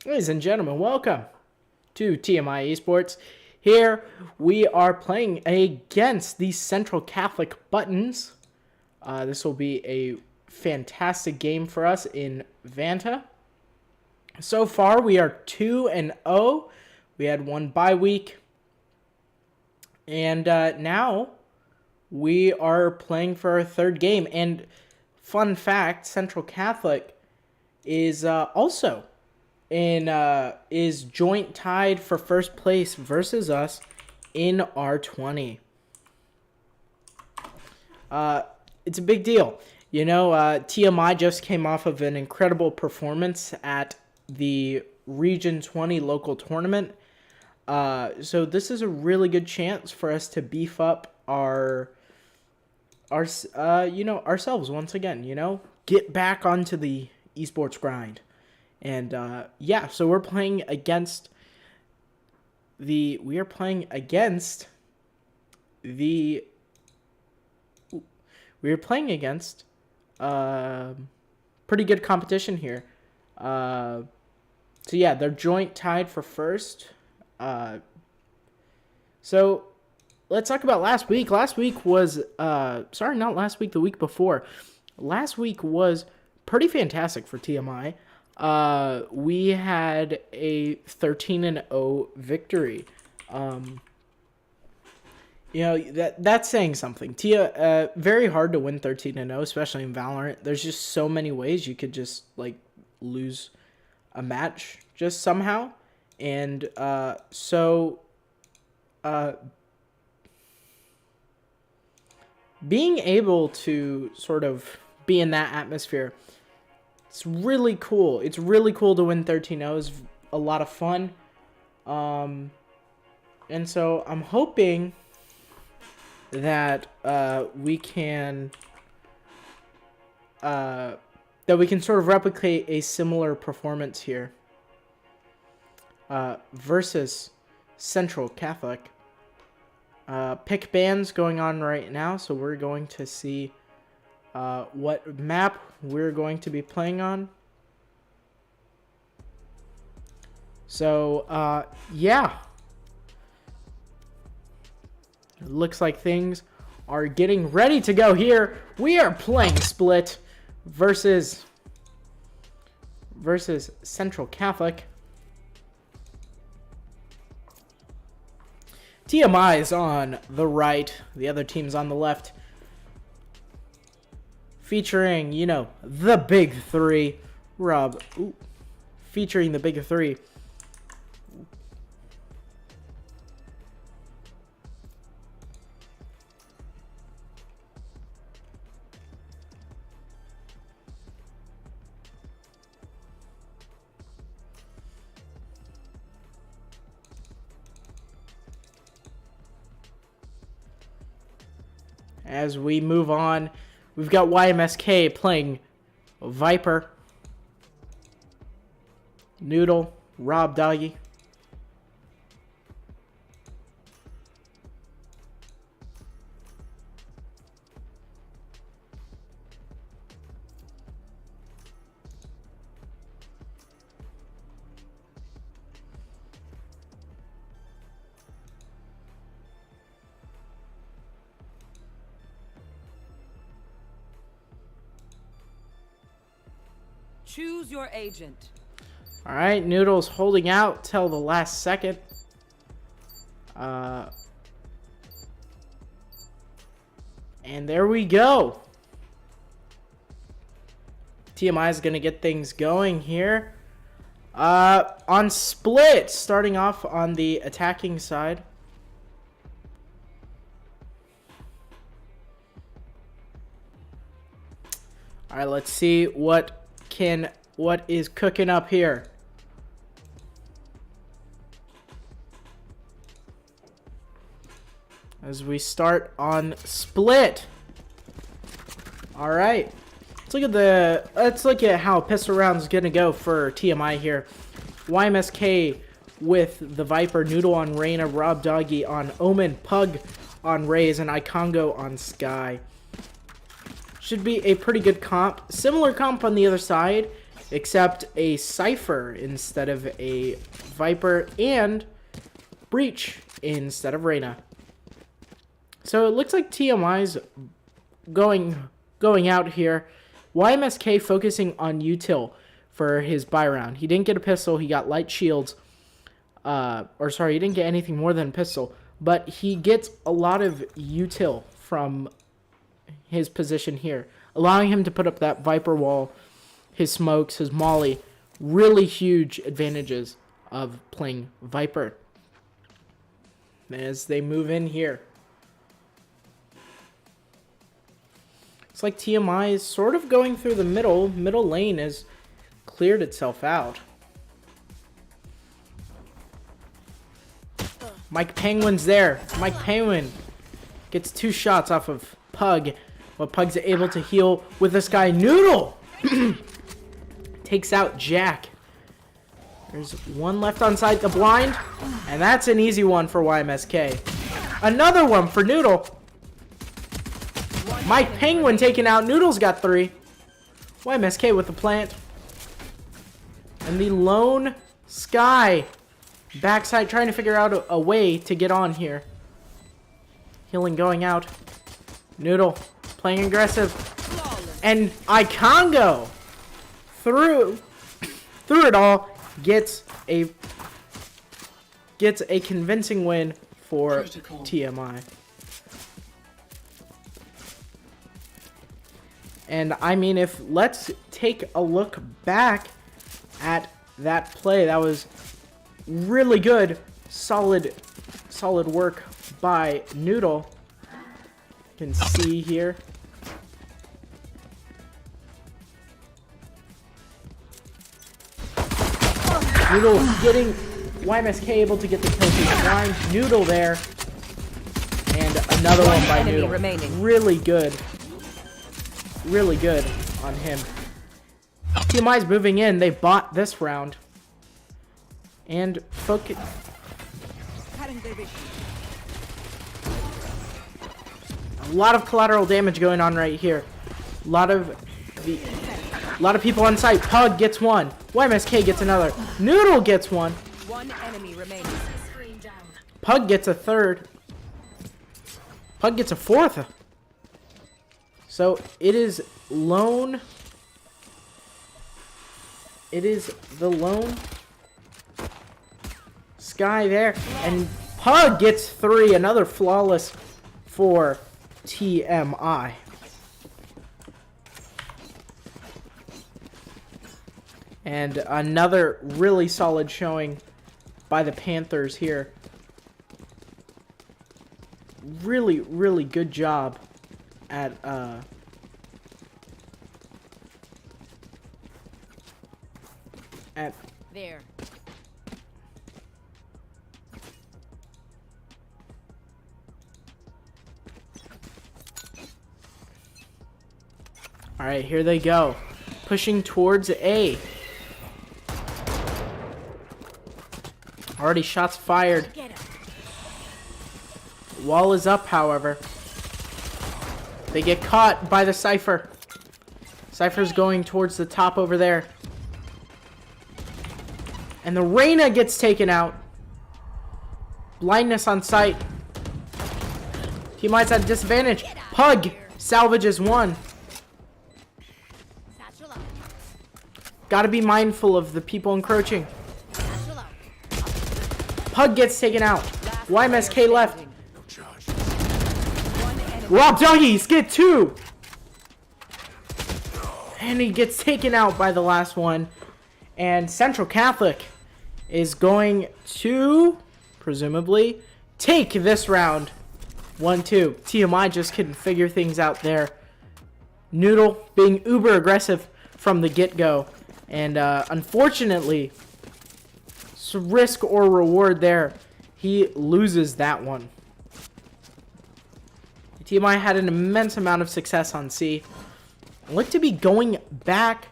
Ladies and gentlemen, welcome to TMI Esports. Here we are playing against the Central Catholic Buttons. This will be a fantastic game for us in Vanta. So far, we are 2-0. We had one bye week. And now we are playing for our third game. And fun fact, Central Catholic is also is joint tied for first place versus us in R20. It's a big deal. You know, TMI just came off of an incredible performance at the Region 20 local tournament. So this is a really good chance for us to beef up ourselves once again, get back onto the esports grind. And yeah, so we're playing against the pretty good competition here. So yeah, they're joint tied for first. So let's talk about last week. Last week was not last week, the week before. Last week was pretty fantastic for TMI. We had a 13-0 victory. That's saying something. Very hard to win 13-0, especially in Valorant. There's just so many ways you could just lose a match just somehow. And being able to sort of be in that atmosphere, it's really cool. It's really cool to win 13-0. It's a lot of fun. And so I'm hoping that we can sort of replicate a similar performance here versus Central Catholic. Pick bands going on right now, so we're going to see what map we're going to be playing on. So, yeah. It looks like things are getting ready to go here. We are playing Split versus Central Catholic. TMI is on the right. The other team's on the left. Featuring, the big three. Featuring the big three. As we move on, we've got YMSK playing Viper, Noodle, Rob Doggy. Choose your agent. All right, Noodle's holding out till the last second. And there we go. TMI is going to get things going here. On Split, starting off on the attacking side. All right, let's see what is cooking up here. As we start on Split. All right. Let's look at how pistol round's gonna go for TMI here. YMSK with the Viper, Noodle on Reyna, Rob Doggy on Omen, Pug on Raze, and Icongo on Sky. Should be a pretty good comp. Similar comp on the other side. except a Cypher instead of a Viper, and Breach instead of Reyna. So it looks like TMI's going out here. YMSK focusing on util for his buy round. He didn't get a pistol. He got light shields. He didn't get anything more than a pistol. But he gets a lot of util from his position here, allowing him to put up that Viper wall, his smokes, his molly. Really huge advantages of playing Viper as they move in here. It's like TMI is sort of going through the middle. Middle lane has cleared itself out. Mike Penguin's there. Mike Penguin gets 2 shots off of Pug. But Pug's able to heal with this guy. Noodle takes out Jack. There's one left on side the blind. And that's an easy one for YMSK. Another one for Noodle. Mike Penguin taking out. Noodle's got 3. YMSK with the plant. And the lone Sky backside trying to figure out a way to get on here. Healing going out. Noodle playing aggressive. And Icongo through it all gets a convincing win for TMI. And I mean, let's take a look back at that play. That was really good, solid work by Noodle. You can see here. Noodle getting YMSK able to get the kill through the blind. Noodle there. And another one by Noodle. Remaining. Really good on him. TMI's moving in. They bought this round. And focus. A lot of collateral damage going on right here. A lot of people on site. Pug gets 1. YMSK gets another. Noodle gets 1. One enemy remaining. Pug gets a 3rd. Pug gets a 4th. So it is lone. It is the lone Sky there. And Pug gets 3. Another flawless for TMI. And another really solid showing by the Panthers here. Really good job at there. All right, here they go. Pushing towards A. Already shots fired. Wall is up, however. They get caught by the Cypher. Cypher's going towards the top over there. And the Reyna gets taken out. Blindness on sight. Teammates at a disadvantage. Pug salvages 1. Gotta be mindful of the people encroaching. Pug gets taken out. YMSK left. Rob Doggies get 2. And he gets taken out by the last one. And Central Catholic is going to, presumably, take this round. 1-2. TMI just couldn't figure things out there. Noodle being uber aggressive from the get-go. And unfortunately, risk or reward there, he loses that one. TMI had an immense amount of success on C. Look to be going back,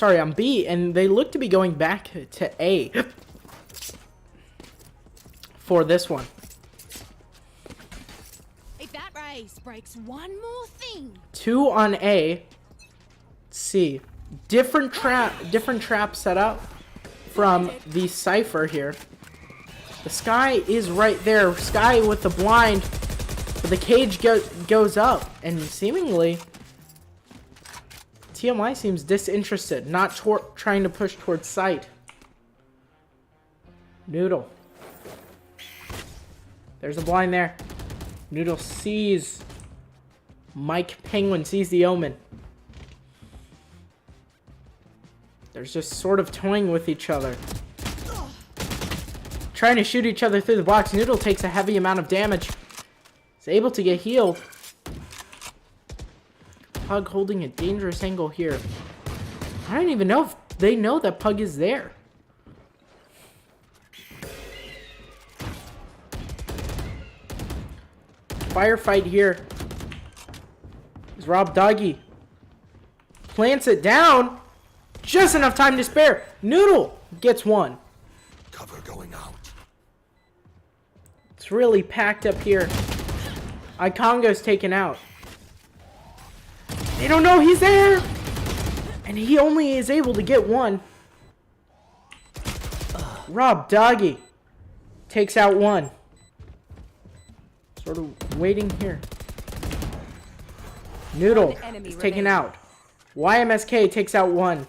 on B, and they look to be going back to A for this one. If that race breaks one more thing. 2 on A. C. different trap set up from the Cypher here. The Sky is right there. Sky with the blind, but the cage goes up, and seemingly TMI seems disinterested, not trying to push towards sight. Noodle. There's a blind there. Noodle sees Mike Penguin, sees the Omen. They're just sort of toying with each other. Trying to shoot each other through the box. Noodle takes a heavy amount of damage. He's able to get healed. Pug holding a dangerous angle here. I don't even know if they know that Pug is there. Firefight here. Is Rob Doggy. Plants it down. Just enough time to spare. Noodle gets one. Cover going out. It's really packed up here. Ikongo's taken out. They don't know he's there. And he only is able to get one. Rob Doggy takes out one. Sort of waiting here. Noodle is taken out. YMSK takes out one.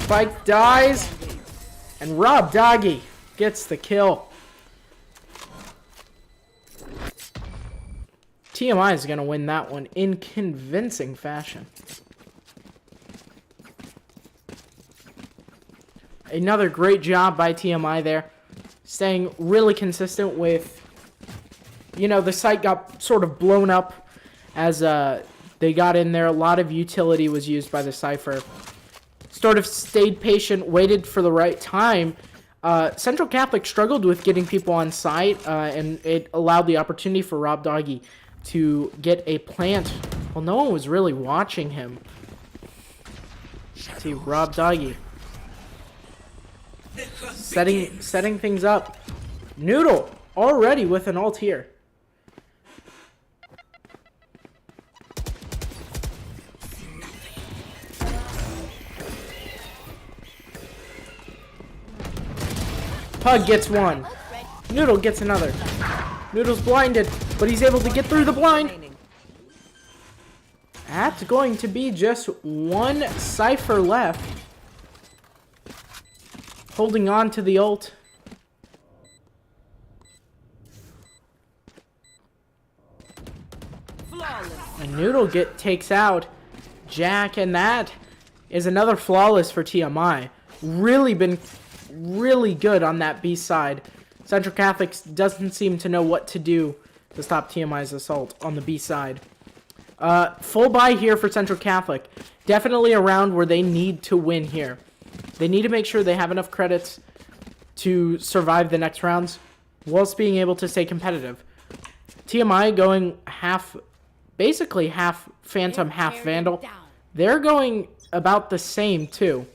Spike dies. And Rob Doggy gets the kill. TMI is going to win that one in convincing fashion. Another great job by TMI there. Staying really consistent with, you know, the site got sort of blown up as they got in there. A lot of utility was used by the Cypher. Sort of stayed patient, waited for the right time. Central Catholic struggled with getting people on site, and it allowed the opportunity for Rob Doggy to get a plant. Well, no one was really watching him. See, Rob Doggy setting things up. Noodle already with an ult here. Pug gets one. Noodle gets another. Noodle's blinded, but he's able to get through the blind. That's going to be just one Cypher left. Holding on to the ult. And Noodle takes out Jack, and that is another flawless for TMI. Really been really good on that B side. Central Catholic doesn't seem to know what to do to stop TMI's assault on the B side. Full buy here for Central Catholic. Definitely a round where they need to win here. They need to make sure they have enough credits to survive the next rounds whilst being able to stay competitive. TMI going basically half Phantom, half Vandal. They're going about the same too.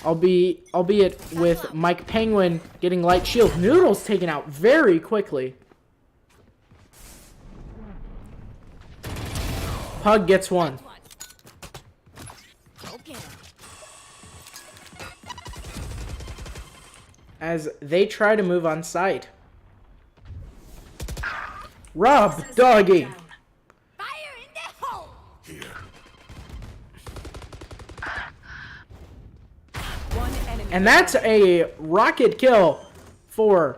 Albeit with Mike Penguin getting light shield. Noodle's taken out very quickly. Pug gets one. As they try to move on site. Rob Doggy. And that's a rocket kill for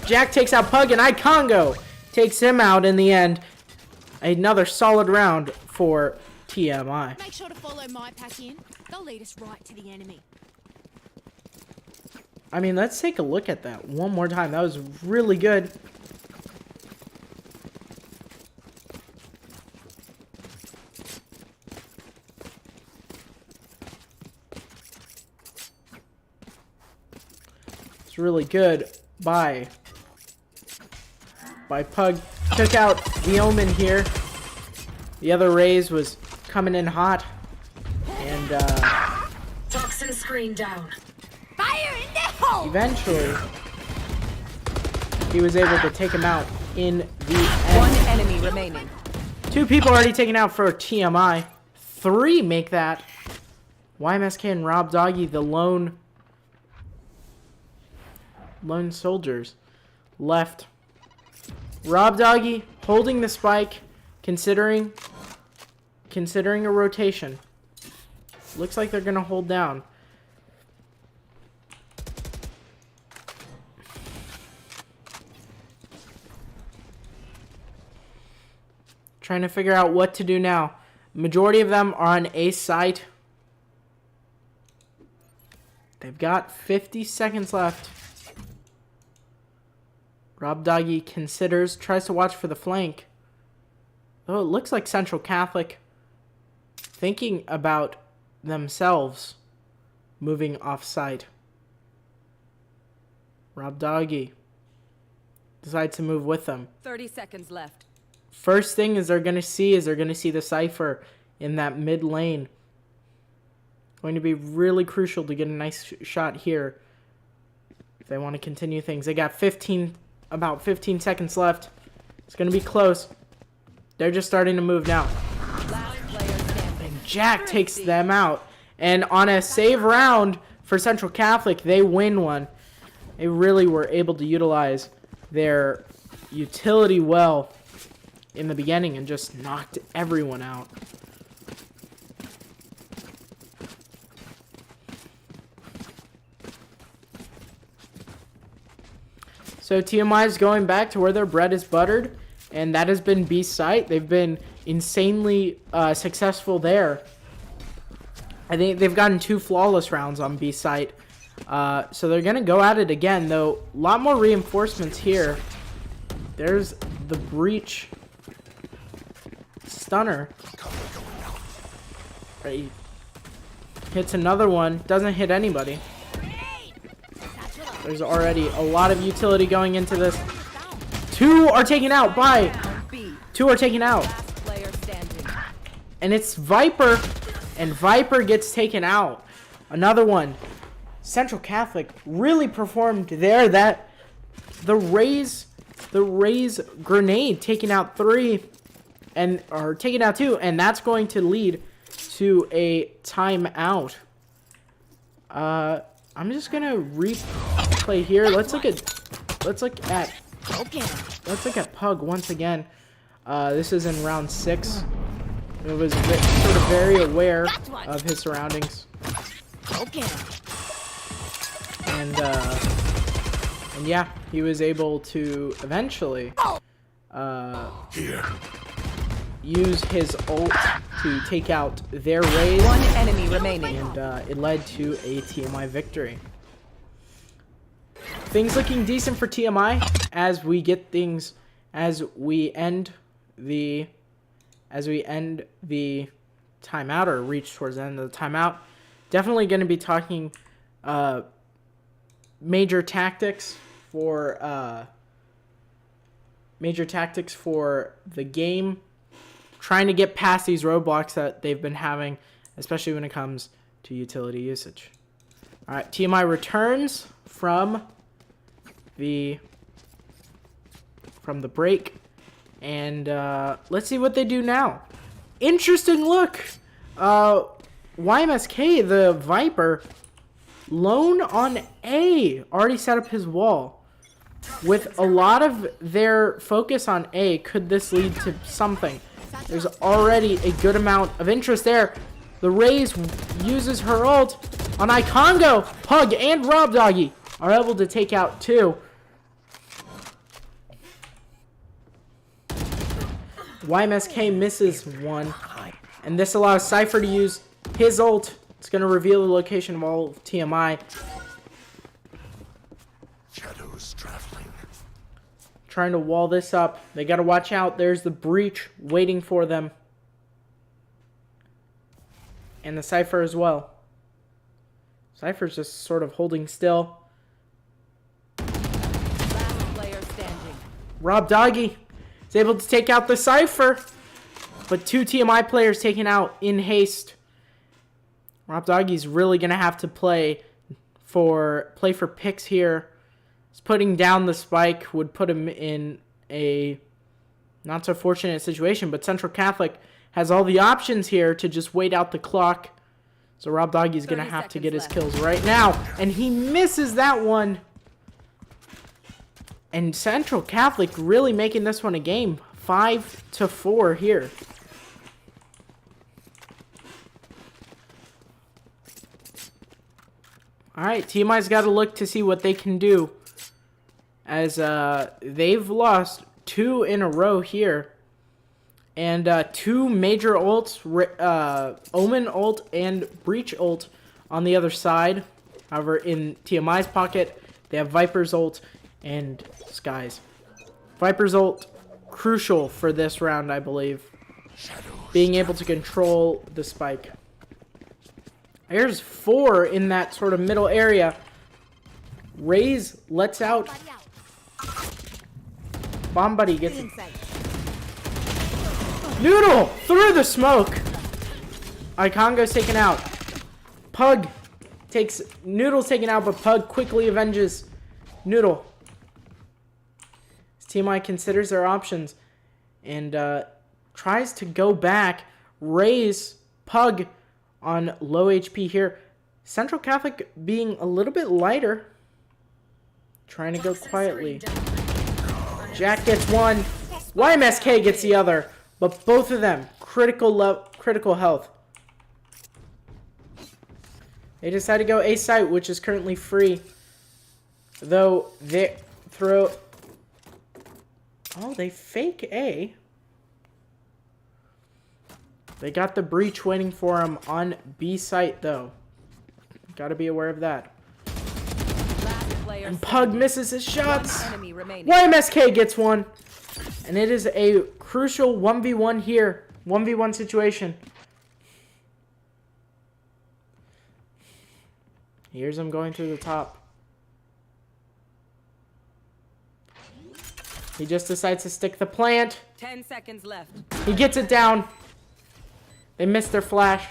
Jack. Takes out Pug, and Ikongo takes him out in the end. Another solid round for TMI. Make sure to follow my pack in. They'll lead us right to the enemy. I mean, let's take a look at that one more time. That was really good. It's really good by Pug. Took out the Omen here. The other Raze was coming in hot. And Toxin screen down. Fire in the hole! eventually, he was able to take him out in the One end. enemy remaining. 2 people already taken out for TMI. 3 make that. YMSK and Rob Doggy, the lone soldiers left. Rob Doggy holding the spike, considering a rotation. Looks like they're gonna hold down. Trying to figure out what to do now. Majority of them are on A site. They've got 50 seconds left. Rob Doggy tries to watch for the flank. Oh, it looks like Central Catholic thinking about themselves moving off site. Rob Doggy decides to move with them. 30 seconds left. First thing they're going to see the Cypher in that mid lane. Going to be really crucial to get a nice shot here if they want to continue things. They got about 15 seconds left. It's going to be close. They're just starting to move now. Last player standing. And Jack takes them out. And on a save round for Central Catholic, they win one. They really were able to utilize their utility well in the beginning and just knocked everyone out. So TMI is going back to where their bread is buttered, and that has been B site. They've been insanely successful there. I think they've gotten 2 flawless rounds on B site. So they're going to go at it again, though. A lot more reinforcements here. There's the breach stunner. Right. Hits another one. Doesn't hit anybody. There's already a lot of utility going into this. 2 are taken out by... B. 2 are taken out. Last player standing. And it's Viper. And Viper gets taken out. Another one. Central Catholic really performed there. That the raise grenade taking out 3 and or taking out 2, and that's going to lead to a timeout. I'm just gonna replay here. Let's look at Pug once again. This is in round 6. It was sort of very aware of his surroundings. And yeah, he was able to eventually use his ult to take out their raid. One enemy remaining. And it led to a TMI victory. Things looking decent for TMI as we end the timeout, or reach towards the end of the timeout. Definitely going to be talking major tactics for the game, trying to get past these roadblocks that they've been having, especially when it comes to utility usage. All right, TMI returns from the break, and let's see what they do now. Interesting look. YMSK, the Viper, lone on A, already set up his wall. With a lot of their focus on A, could this lead to something? There's already a good amount of interest there. The Raze uses her ult on Icongo. Pug and Rob Doggy are able to take out 2. YMSK misses 1. And this allows Cypher to use his ult. It's going to reveal the location of all of TMI. Shadows traveling. Trying to wall this up. They got to watch out. There's the breach waiting for them. And the Cypher as well. Cypher's just sort of holding still. Last player standing. Rob Doggy is able to take out the Cypher. But 2 TMI players taken out in haste. Rob Doggy's really going to have to play play for picks here. He's putting down the spike would put him in a not so fortunate situation, but Central Catholic has all the options here to just wait out the clock. So Rob Doggy's going to have to get his kills right now, and he misses that one. And Central Catholic really making this one a game. 5-4 here. Alright, TMI's got to look to see what they can do. As they've lost 2 in a row here. And 2 major ults, Omen ult and Breach ult on the other side. However, in TMI's pocket, they have Viper's ult and Sky's. Viper's ult, crucial for this round, I believe. Being able to control the spike. There's 4 in that sort of middle area. Raze lets out. Bomb Buddy gets it. Noodle through the smoke. Icongo's taken out. Pug takes Noodle's taken out, but Pug quickly avenges Noodle. TMI considers their options and tries to go back. Raise Pug on low HP here. Central Catholic being a little bit lighter. Trying to go quietly. Jack gets one. YMSK gets the other. But both of them, critical health. They decide to go A site, which is currently free. Though they throw... Oh, they fake A. They got the breach waiting for them on B site, though. Gotta be aware of that. And Pug misses his shots. YMSK gets one. And it is a crucial 1v1 here. 1v1 situation. Here's him going through the top. He just decides to stick the plant. 10 seconds left. He gets it down. They missed their flash.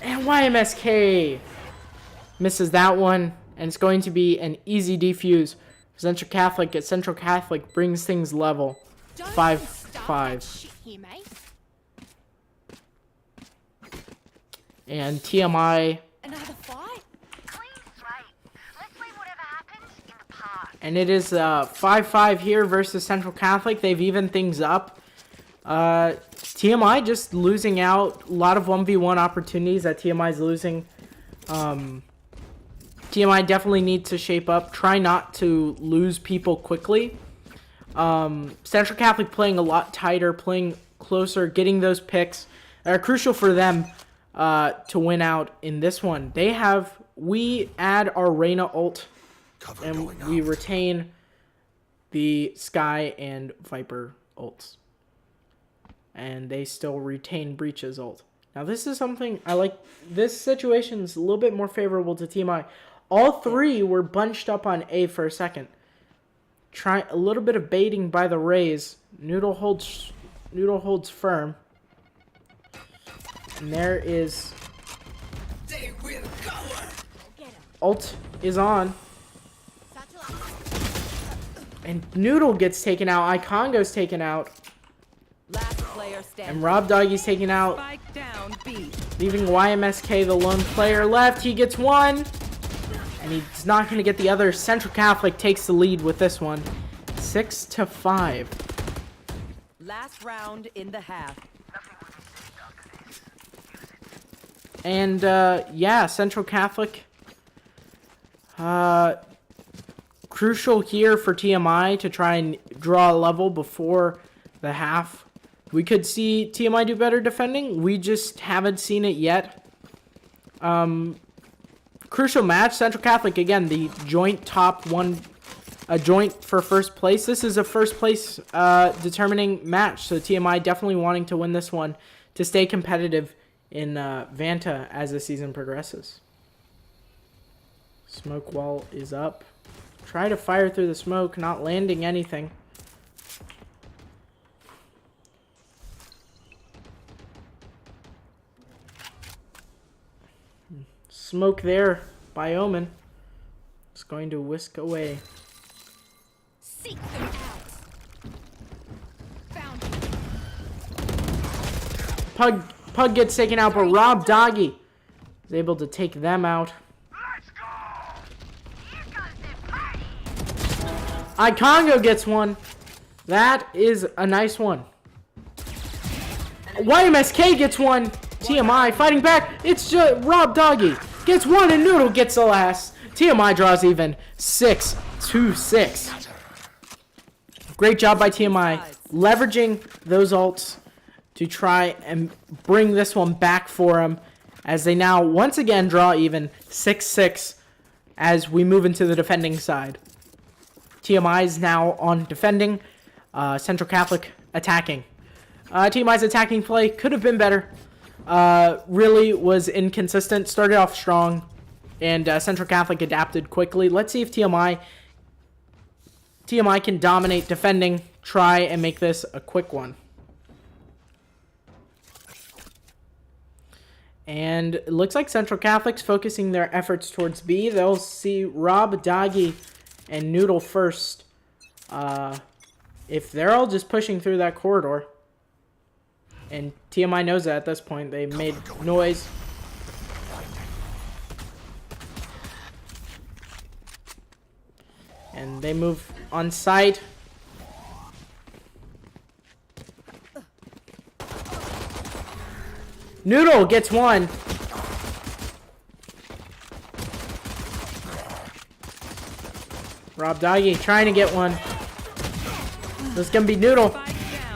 And YMSK misses that one. And it's going to be an easy defuse. Central Catholic at Central Catholic brings things level. 5-5. And TMI. Another fight? And it is 5-5 here versus Central Catholic. They've evened things up. TMI just losing out. A lot of 1v1 opportunities that TMI is losing. TMI definitely needs to shape up. Try not to lose people quickly. Central Catholic playing a lot tighter, playing closer, getting those picks are crucial for them to win out in this one. We add our Reyna ult, and we retain the Sky and Viper ults. And they still retain Breach's ult. Now this is something I like. This situation is a little bit more favorable to TMI. All 3 were bunched up on A for a second. Try a little bit of baiting by the Rays. Noodle holds firm. And there is... Ult is on. And Noodle gets taken out. Icongo's taken out. Last player standing. And Rob Doggy's taken out. Spike down B. Leaving YMSK the lone player left. He gets one. And he's not going to get the other. Central Catholic takes the lead with this one. 6-5. Last round in the half. And, yeah, Central Catholic. Crucial here for TMI to try and draw a level before the half. We could see TMI do better defending. We just haven't seen it yet. Crucial match. Central Catholic, again, the joint top one, a joint for first place. This is a first place determining match. So TMI definitely wanting to win this one to stay competitive in Vanta as the season progresses. Smoke wall is up. Try to fire through the smoke, not landing anything. Smoke there by Omen. It's going to whisk away. Seek them out. Found you. Pug gets taken out, but Rob Doggy is able to take them out. Icongo gets one. That is a nice one. YMSK gets one. TMI fighting back. It's just Rob Doggy gets one and Noodle gets the last. TMI draws even 6-6. Great job by TMI leveraging those ults to try and bring this one back for them as they now once again draw even 6-6 as we move into the defending side. TMI is now on defending, Central Catholic attacking. TMI's attacking play could have been better. Really was inconsistent. Started off strong, and Central Catholic adapted quickly. Let's see if TMI can dominate defending, try and make this a quick one. And it looks like Central Catholic's focusing their efforts towards B. They'll see Rob, Doggy, and Noodle first. If they're all just pushing through that corridor. And TMI knows that at this point. They made noise. And they move on site. Noodle gets one. Rob Doggy trying to get one. This is going to be Noodle.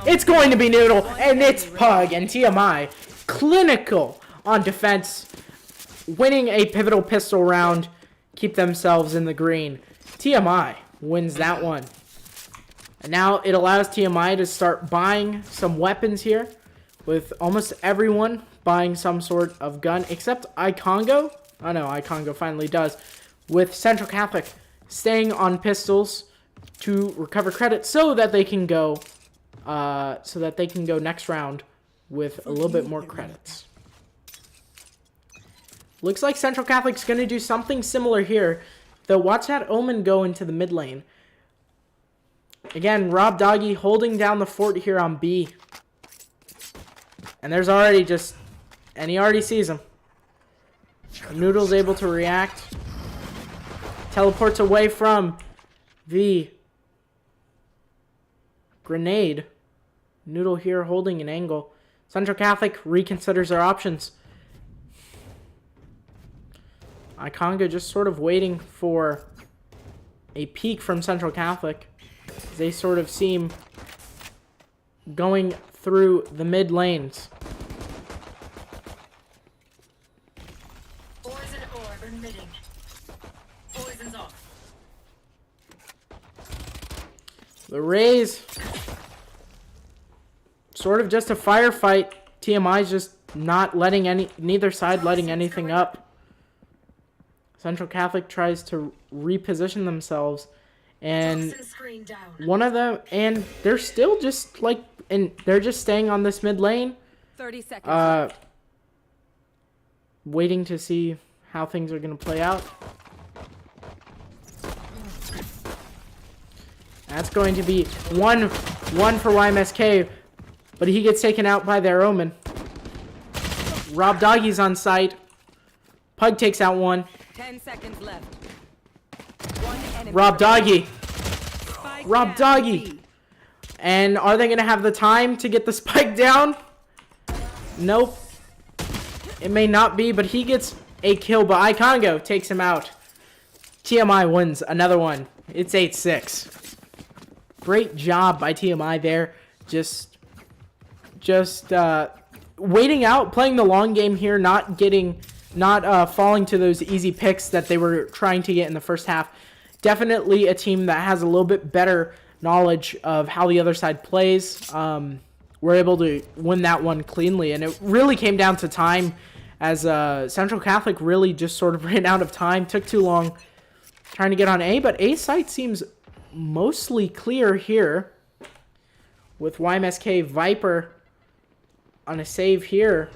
It's going to be Noodle, and it's Pug and TMI. Clinical on defense. Winning a pivotal pistol round. Keep themselves in the green. TMI wins that one. And now it allows TMI to start buying some weapons here. With almost everyone buying some sort of gun. Except Icongo. Oh no, Icongo finally does. With Central Catholic staying on pistols to recover credit so that they can go next round with a little bit more credits. Looks like Central Catholic's going to do something similar here. Though watch that Omen go into the mid lane. Again, Rob Doggy holding down the fort here on B. And there's already just... And he already sees him. Noodle's able to react. Teleports away from the grenade. Noodle here holding an angle. Central Catholic reconsiders their options. Iconga just sort of waiting for a peek from Central Catholic. They sort of seem going through the mid lanes. Poison orb emitting. Poison's off. The Rays, sort of just a firefight. TMI's just not letting neither side letting anything up. Central Catholic tries to reposition themselves, and one of them, and they're still just like, and they're just staying on this mid lane. 30 seconds. Waiting to see how things are gonna play out. That's going to be one for YMSK, but he gets taken out by their Omen. Rob Doggy's on site. Pug takes out one. 10 seconds left. One enemy. Rob Doggy. Spike Rob down Doggy. B. And are they going to have the time to get the spike down? Nope. It may not be, but he gets a kill, but Icongo takes him out. TMI wins another one. It's 8-6. Great job by TMI there. Just waiting out, playing the long game here, not falling to those easy picks that they were trying to get in the first half. Definitely a team that has a little bit better knowledge of how the other side plays. We're able to win that one cleanly, and it really came down to time, as Central Catholic really just sort of ran out of time, took too long trying to get on A, but A site seems mostly clear here with YMSK Viper on a save here.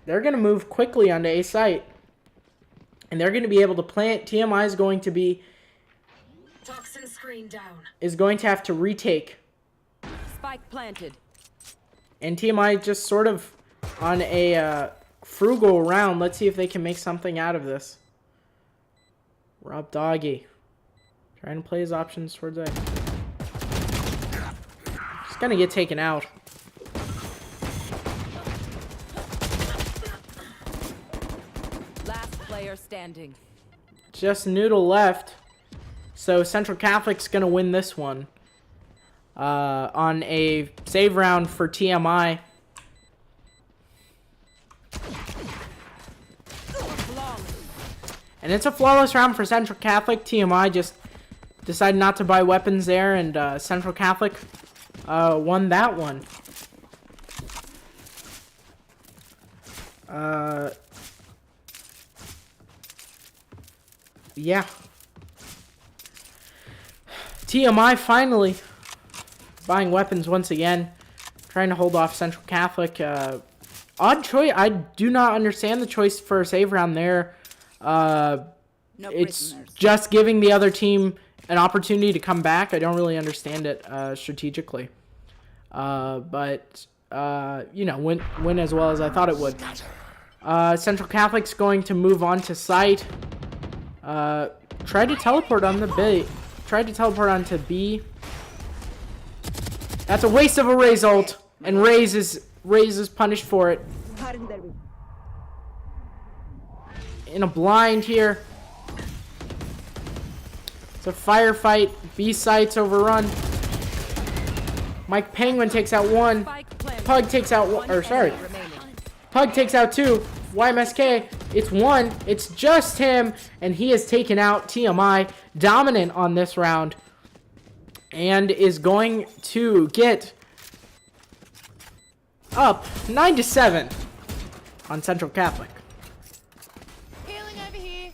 They're going to move quickly onto A site. And they're going to be able to plant. TMI is going to be... Toxin screen down. is going to have to retake. Spike planted. And TMI just sort of on a frugal round. Let's see if they can make something out of this. Rob Doggy trying to play his options towards A. Just gonna get taken out. Last player standing. Just Noodle left. So Central Catholic's gonna win this one. On a save round for TMI. And it's a flawless round for Central Catholic. TMI just decided not to buy weapons there, and Central Catholic won that one. Yeah. TMI finally buying weapons once again. Trying to hold off Central Catholic. Odd choice. I do not understand the choice for a save round there. It's just giving the other team an opportunity to come back. I don't really understand it strategically. But you know, win as well as I thought it would. Central Catholic's going to move on to site. Tried to teleport on the B. Tried to teleport onto B. That's a waste of a Raze ult, and Raze is punished for it. In a blind here. It's a firefight. B site's overrun. Mike Penguin takes out one. Pug takes out one. Or sorry. Pug takes out two. YMSK. It's one. It's just him. And he has taken out TMI. Dominant on this round. And is going to get up 9-7 on Central Catholic. Healing over here.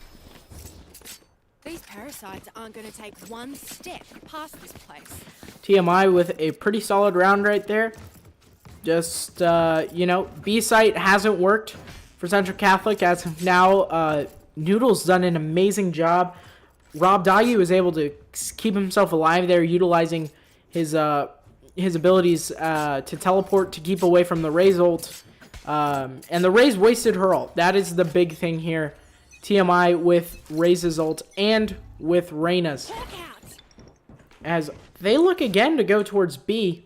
These parasites aren't going to take one step past this place. TMI with a pretty solid round right there. Just, you know, B site hasn't worked for Central Catholic as of now. Noodle's done an amazing job. Rob Doggy was able to keep himself alive there, utilizing his abilities to teleport to keep away from the Raze ult. And the Raze wasted her ult. That is the big thing here. TMI with Raze's ult and with Reyna's. As they look again to go towards B.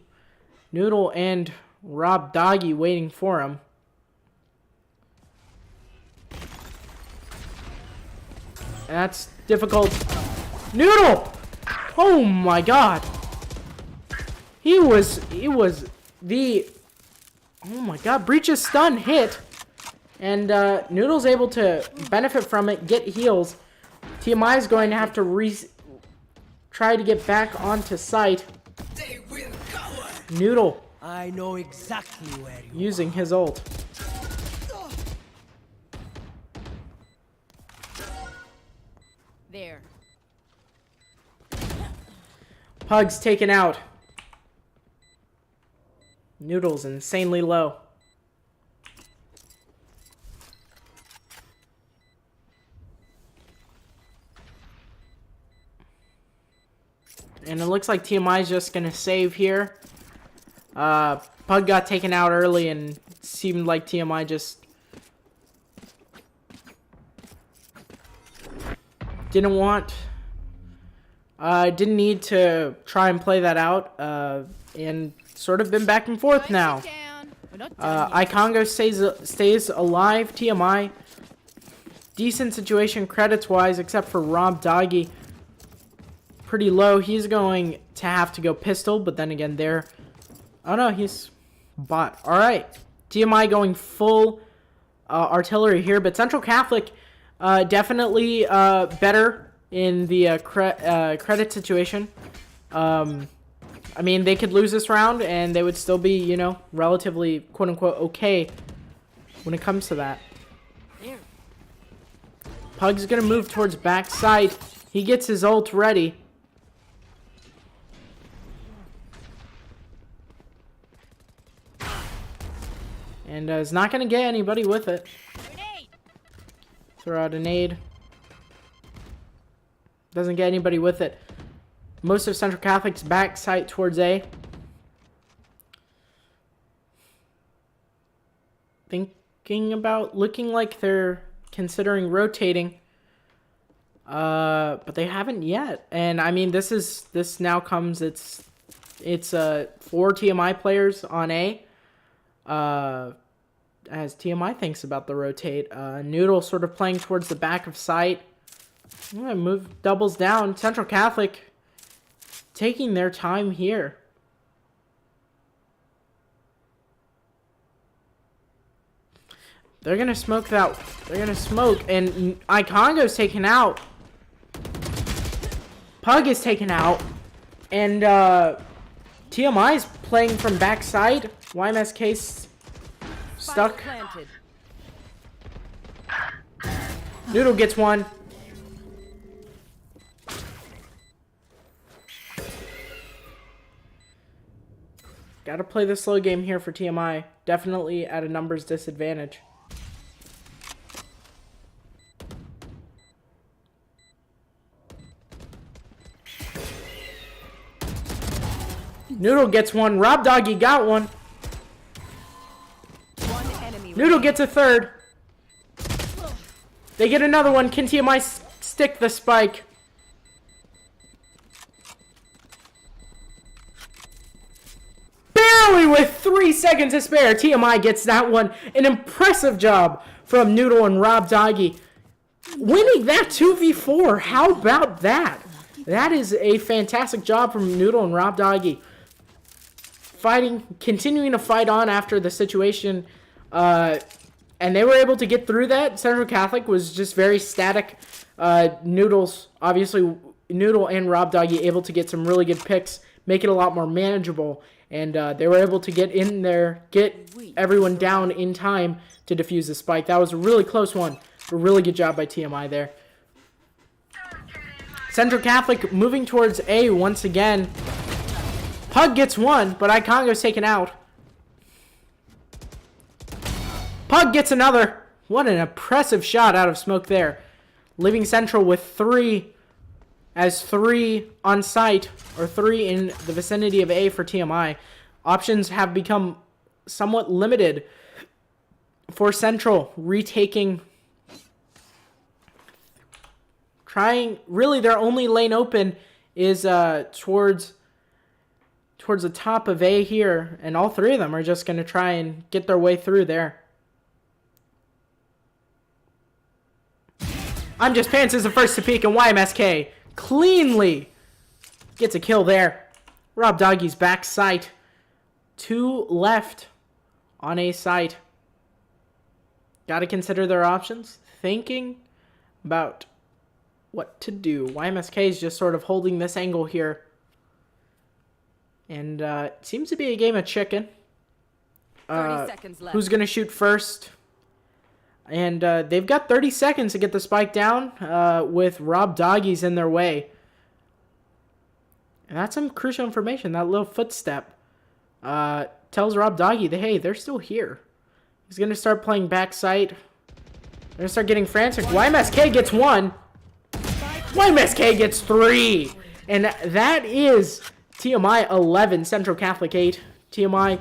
Noodle and Rob Doggy waiting for him. That's difficult. Noodle! Oh my god. He was the... Oh my god. Breach's stun hit. And Noodle's able to benefit from it, get heals. TMI is going to have to try to get back onto site. Noodle. I know exactly where you using his ult. There. Pug's taken out. Noodle's insanely low. And it looks like TMI is just going to save here. Pug got taken out early and it seemed like TMI just didn't need to try and play that out, and sort of been back and forth now. Icongo stays alive. TMI, decent situation credits wise, except for Rob Doggy, pretty low. He's going to have to go pistol, but then again there, oh no, he's bot. All right, TMI going full artillery here, but Central Catholic definitely better in the credit situation. I mean, they could lose this round and they would still be, you know, relatively quote-unquote okay when it comes to that. Pug's gonna move towards backside. He gets his ult ready. And is not gonna get anybody with it. Throw out a nade. Doesn't get anybody with it. Most of Central Catholic's back sight towards A. Thinking about looking like they're considering rotating. But they haven't yet. And I mean, this now comes, it's 4 TMI players on A. As TMI thinks about the rotate. Noodle sort of playing towards the back of sight. Move doubles down. Central Catholic taking their time here. They're going to smoke that. They're going to smoke. And Icongo's taken out. Pug is taken out. And TMI's playing from backside. YMSK's stuck. Planted. Noodle gets one. Gotta play the slow game here for TMI. Definitely at a numbers disadvantage. Noodle gets one. Rob Doggy got one. One enemy. Noodle gets a third. They get another one. Can TMI stick the spike? Barely with 3 seconds to spare. TMI gets that one. An impressive job from Noodle and Rob Doggy. Winning that 2v4. How about that? That is a fantastic job from Noodle and Rob Doggy. Continuing to fight on after the situation, and they were able to get through that. Central Catholic was just very static. Obviously, Noodle and Rob Doggy able to get some really good picks, make it a lot more manageable, and they were able to get in there, get everyone down in time to defuse the spike. That was a really close one. A really good job by TMI there. Central Catholic moving towards A once again. Pug gets one, but Icongo's taken out. Pug gets another. What an impressive shot out of smoke there. Leaving Central with 3 as 3 on site, or 3 in the vicinity of A for TMI. Options have become somewhat limited for Central, retaking, really their only lane open is towards the top of A here, and all 3 of them are just going to try and get their way through there. I'm Just Pants is the first to peek, and YMSK cleanly gets a kill there. Rob Doggy's back sight. 2 left on A site. Got to consider their options. Thinking about what to do. YMSK is just sort of holding this angle here. And it seems to be a game of chicken. 30 seconds left. Who's going to shoot first? And they've got 30 seconds to get the spike down with Rob Doggy's in their way. And that's some crucial information. That little footstep tells Rob Doggy that, hey, they're still here. He's going to start playing backside. They're going to start getting frantic. YMSK gets 1. YMSK gets 3. And that is TMI 11, Central Catholic 8. TMI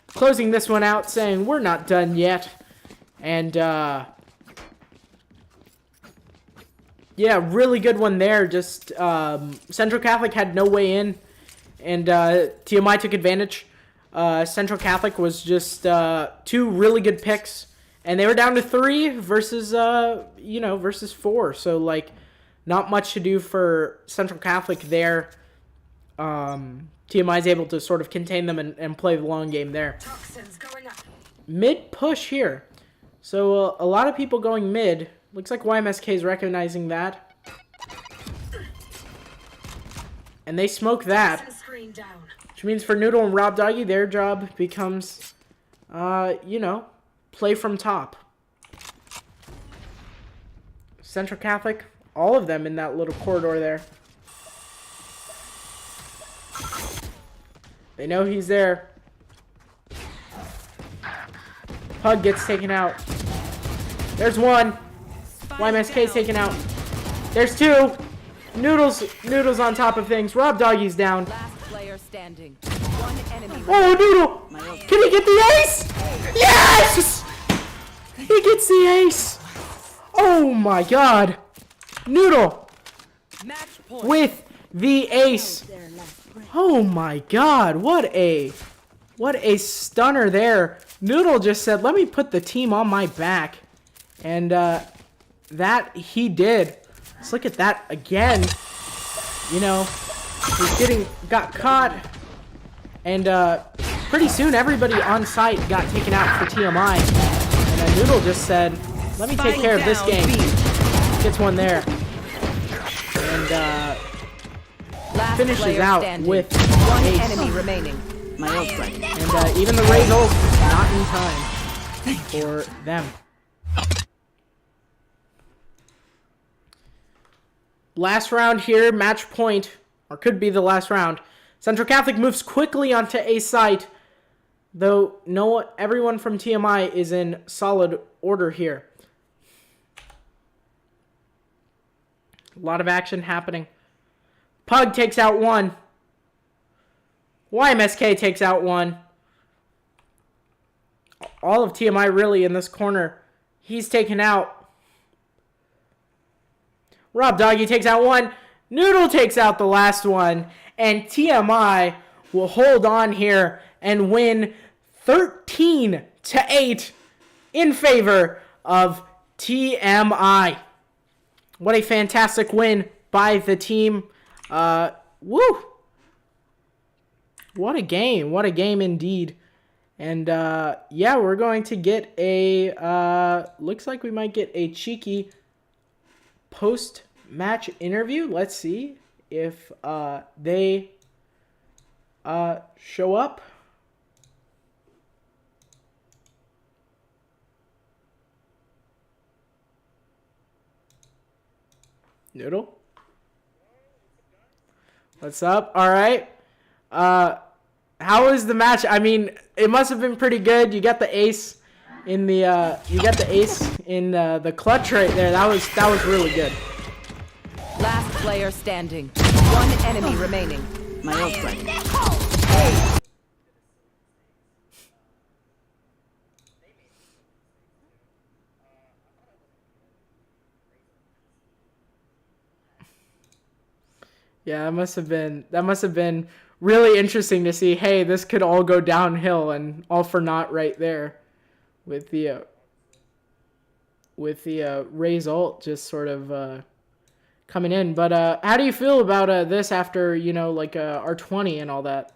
closing this one out, saying we're not done yet. And, yeah, really good one there. Just Central Catholic had no way in, and TMI took advantage. Central Catholic was just 2 really good picks, and they were down to 3 versus, versus 4. So, like, not much to do for Central Catholic there. TMI is able to sort of contain them and play the long game there. Mid push here. So a lot of people going mid. Looks like YMSK is recognizing that. And they smoke that. Which means for Noodle and Rob Doggy, their job becomes, play from top. Central Catholic, all of them in that little corridor there. They know he's there. Pug gets taken out. There's 1. YMSK's taken out. There's 2. Noodles on top of things. Rob Doggy's down. Last player standing. One enemy. Oh, Noodle! Can he get the ace? Yes! He gets the ace. Oh my God. Noodle Match point. with the ace. Oh my God. What a stunner there. Noodle just said, let me put the team on my back. And that he did. Let's look at that again. You know, got caught. And pretty soon everybody on site got taken out for TMI. And Noodle just said, let me take care of this game. Gets one there. And Last finishes player out standing. with One ace. enemy remaining. My ult ready. And even the Raze ult not in time for them. Last round here, match point, or could be the last round. Central Catholic moves quickly onto A site, though everyone from TMI is in solid order here. A lot of action happening. Pug takes out one. YMSK takes out one. All of TMI really in this corner. He's taken out. Rob Doggy takes out one. Noodle takes out the last one. And TMI will hold on here and win 13-8 in favor of TMI. What a fantastic win by the team. Woo! What a game. What a game indeed. And, yeah, we're going to get a, looks like we might get a cheeky post-match interview. Let's see if, they, show up. Noodle? What's up? All right. How was the match? I mean, it must have been pretty good. You got the ace in the the clutch right there. That was really good. Last player standing. One enemy remaining. My ult ready. Yeah, that must have been really interesting to see. Hey, this could all go downhill and all for naught right there, with the Raze ult just sort of coming in. But how do you feel about this after, you know, like R20 and all that?